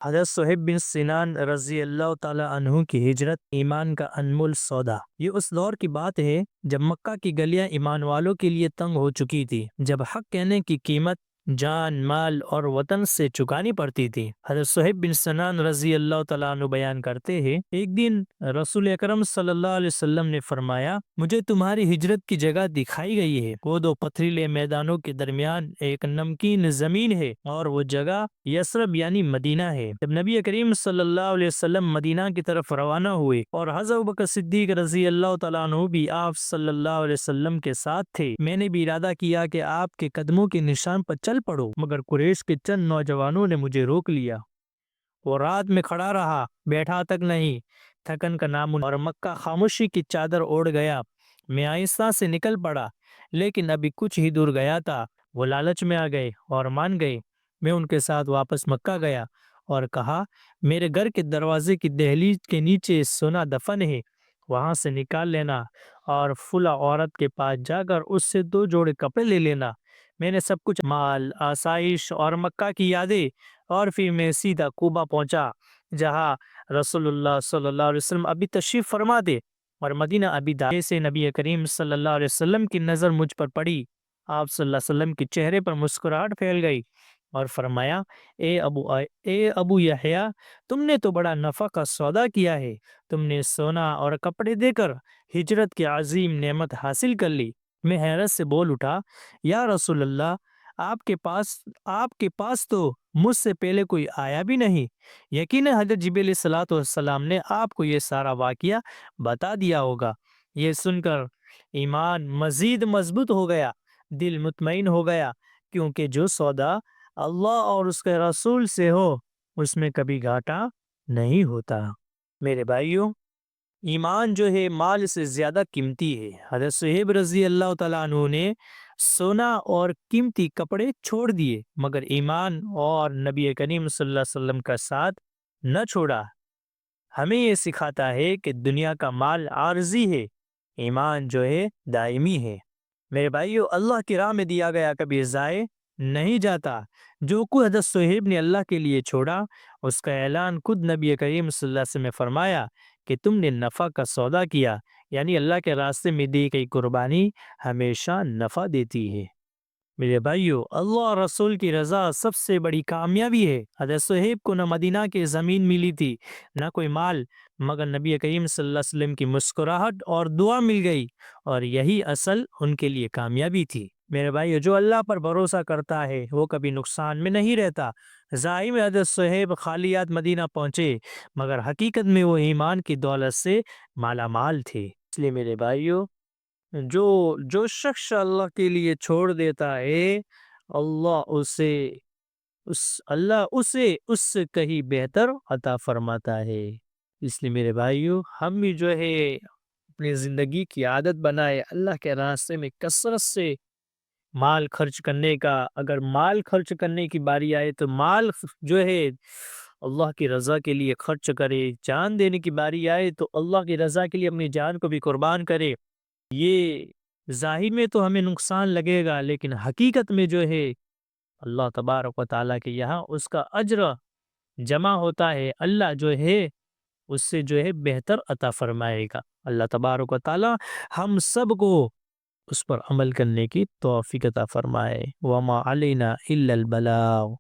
حضرت صہیب بن سنان رضی اللہ تعالیٰ عنہ کی ہجرت ایمان کا انمول سودا۔ یہ اس دور کی بات ہے جب مکہ کی گلیاں ایمان والوں کے لیے تنگ ہو چکی تھی، جب حق کہنے کی قیمت جان، مال اور وطن سے چکانی پڑتی تھی۔ حضرت صہیب بن سنان رضی اللہ تعالیٰ عنہ بیان کرتے ہیں، ایک دن رسول اکرم صلی اللہ علیہ وسلم نے فرمایا، مجھے تمہاری ہجرت کی جگہ دکھائی گئی ہے، وہ دو پتھریلے میدانوں کے درمیان ایک نمکین زمین ہے اور وہ جگہ یثرب یعنی مدینہ ہے۔ جب نبی کریم صلی اللہ علیہ وسلم مدینہ کی طرف روانہ ہوئے اور حضرت ابوبکر صدیق رضی اللہ تعالیٰ عنہ بھی آپ صلی اللہ علیہ وسلم کے ساتھ تھے، میں نے بھی ارادہ کیا کہ آپ کے قدموں کے نشان پر چل پڑو، مگر قریش کے چند نوجوانوں نے مجھے روک لیا۔ وہ رات میں کھڑا رہا، بیٹھا تک نہیں، تھکن کا نام اور مکہ خاموشی کی چادر اوڑھ گیا۔ میں آہستہ سے نکل پڑا، لیکن ابھی کچھ ہی دور گیا تھا، وہ لالچ میں آ گئے اور مان گئے۔ میں ان کے ساتھ واپس مکہ گیا اور کہا، میرے گھر کے دروازے کی دہلیز کے نیچے سونا دفن ہے، وہاں سے نکال لینا اور فلاں عورت کے پاس جا کر اس سے 2 جوڑے کپڑے لے لینا۔ میں نے سب کچھ مال، آسائش اور مکہ کی یادیں، اور پھر میں سیدھا کوبہ پہنچا جہاں رسول اللہ صلی اللہ علیہ وسلم ابھی تشریف فرما دے، اور مدینہ ابھی داخل سے نبی کریم صلی اللہ علیہ وسلم کی نظر مجھ پر پڑی۔ آپ صلی اللہ علیہ وسلم کے چہرے پر مسکراہٹ پھیل گئی اور فرمایا، اے ابو یحییٰ، تم نے تو بڑا نفع کا سودا کیا ہے، تم نے سونا اور کپڑے دے کر ہجرت کی عظیم نعمت حاصل کر لی۔ میں حیرت سے بول اٹھا، یا رسول اللہ، آپ کے پاس تو مجھ سے پہلے کوئی آیا بھی نہیں۔ یقیناً حضرت جبریل علیہ الصلوۃ والسلام نے آپ کو یہ سارا واقعہ بتا دیا ہوگا۔ یہ سن کر ایمان مزید مضبوط ہو گیا، دل مطمئن ہو گیا، کیونکہ جو سودا اللہ اور اس کے رسول سے ہو اس میں کبھی گھاٹا نہیں ہوتا۔ میرے بھائیوں، ایمان جو ہے مال سے زیادہ قیمتی ہے۔ حضرت صہیب رضی اللہ تعالیٰ عنہ نے سونا اور قیمتی کپڑے چھوڑ دیے، مگر ایمان اور نبی کریم صلی اللہ علیہ وسلم کا ساتھ نہ چھوڑا۔ ہمیں یہ سکھاتا ہے کہ دنیا کا مال عارضی ہے، ایمان جو ہے دائمی ہے۔ میرے بھائیو، اللہ کی راہ میں دیا گیا کبھی ضائع نہیں جاتا۔ جو کچھ حضرت صہیب نے اللہ کے لیے چھوڑا، اس کا اعلان خود نبی کریم صلی اللہ علیہ وسلم نے فرمایا کہ تم نے نفع کا سودا کیا، یعنی اللہ کے راستے میں دی گئی قربانی ہمیشہ نفع دیتی ہے۔ میرے بھائیو، اللہ اور رسول کی رضا سب سے بڑی کامیابی ہے۔ حضرت صہیب کو نہ مدینہ کی زمین ملی تھی، نہ کوئی مال، مگر نبی کریم صلی اللہ علیہ وسلم کی مسکراہٹ اور دعا مل گئی، اور یہی اصل ان کے لیے کامیابی تھی۔ میرے بھائیو، جو اللہ پر بھروسہ کرتا ہے وہ کبھی نقصان میں نہیں رہتا۔ ظاہر میں حضرت صہیب خالی ہاتھ مدینہ پہنچے، مگر حقیقت میں وہ ایمان کی دولت سے مالا مال تھے۔ اس لیے میرے بھائیو، جو شخص اللہ کے لیے چھوڑ دیتا ہے، اللہ اسے اس سے کہیں بہتر عطا فرماتا ہے۔ اس لیے میرے بھائیو، ہم بھی جو ہے اپنی زندگی کی عادت بنائے اللہ کے راستے میں کثرت سے مال خرچ کرنے کا۔ اگر مال خرچ کرنے کی باری آئے تو مال جو ہے اللہ کی رضا کے لیے خرچ کرے۔ جان دینے کی باری آئے تو اللہ کی رضا کے لیے اپنی جان کو بھی قربان کرے۔ یہ ظاہر میں تو ہمیں نقصان لگے گا، لیکن حقیقت میں جو ہے اللہ تبارک و تعالیٰ کے یہاں اس کا اجر جمع ہوتا ہے، اللہ جو ہے اس سے جو ہے بہتر عطا فرمائے گا۔ اللہ تبارک و تعالیٰ ہم سب کو اس پر عمل کرنے کی توفیق عطا فرمائے۔ وما علینا الا البلاغ۔